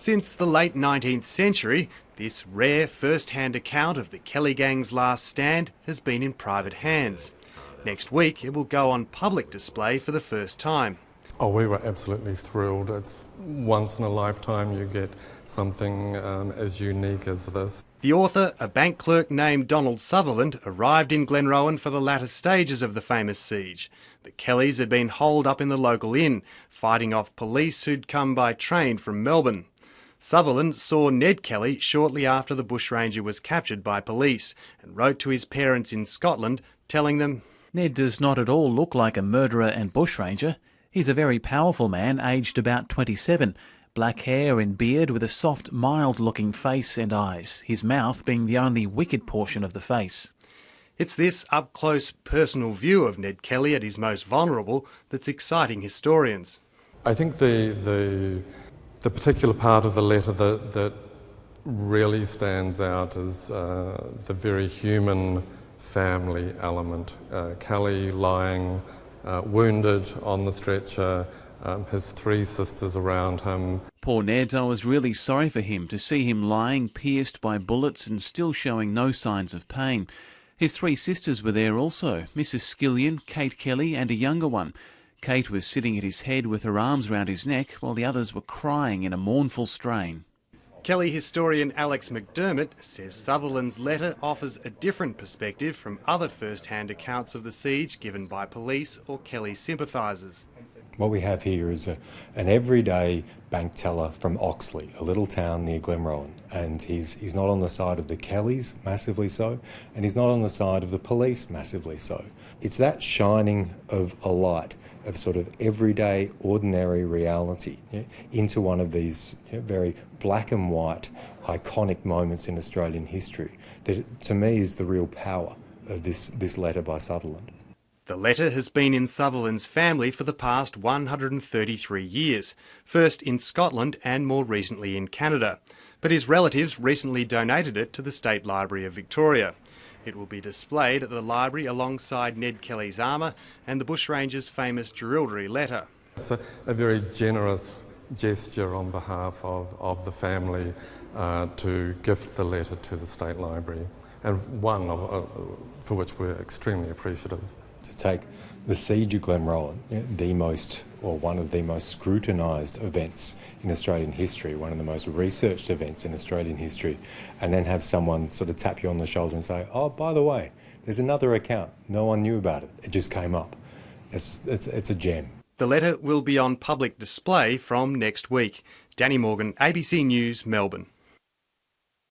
Since the late 19th century, this rare first-hand account of the Kelly gang's last stand has been in private hands. Next week, it will go on public display for the first time. Oh, we were absolutely thrilled. It's once in a lifetime you get something as unique as this. The author, a bank clerk named Donald Sutherland, arrived in Glenrowan for the latter stages of the famous siege. The Kellys had been holed up in the local inn, fighting off police who'd come by train from Melbourne. Sutherland saw Ned Kelly shortly after the bushranger was captured by police and wrote to his parents in Scotland, telling them, "Ned does not at all look like a murderer and bushranger. He's a very powerful man, aged about 27, black hair and beard with a soft, mild-looking face and eyes, his mouth being the only wicked portion of the face." It's this up-close, personal view of Ned Kelly at his most vulnerable that's exciting historians. I think the particular part of the letter that really stands out is the very human family element. Kelly lying wounded on the stretcher, his three sisters around him. Poor Ned, I was really sorry for him to see him lying, pierced by bullets and still showing no signs of pain. His three sisters were there also, Mrs. Skillion, Kate Kelly and a younger one. Kate was sitting at his head with her arms round his neck while the others were crying in a mournful strain. Kelly historian Alex McDermott says Sutherland's letter offers a different perspective from other first-hand accounts of the siege given by police or Kelly sympathisers. What we have here is an everyday bank teller from Oxley, a little town near Glenrowan, and he's not on the side of the Kellys, massively so, and he's not on the side of the police, massively so. It's that shining of a light of sort of everyday, ordinary reality into one of these very black and white, iconic moments in Australian history that, to me, is the real power of this letter by Sutherland. The letter has been in Sutherland's family for the past 133 years, first in Scotland and more recently in Canada. But his relatives recently donated it to the State Library of Victoria. It will be displayed at the library alongside Ned Kelly's armour and the bushranger's famous Jerilderie letter. It's a very generous gesture on behalf of the family to gift the letter to the State Library, and one for which we're extremely appreciative. To take the siege of Glenrowan, one of the most scrutinised events in Australian history, one of the most researched events in Australian history, and then have someone sort of tap you on the shoulder and say, "Oh, by the way, there's another account. No one knew about it. It just came up." It's a gem. The letter will be on public display from next week. Danny Morgan, ABC News, Melbourne.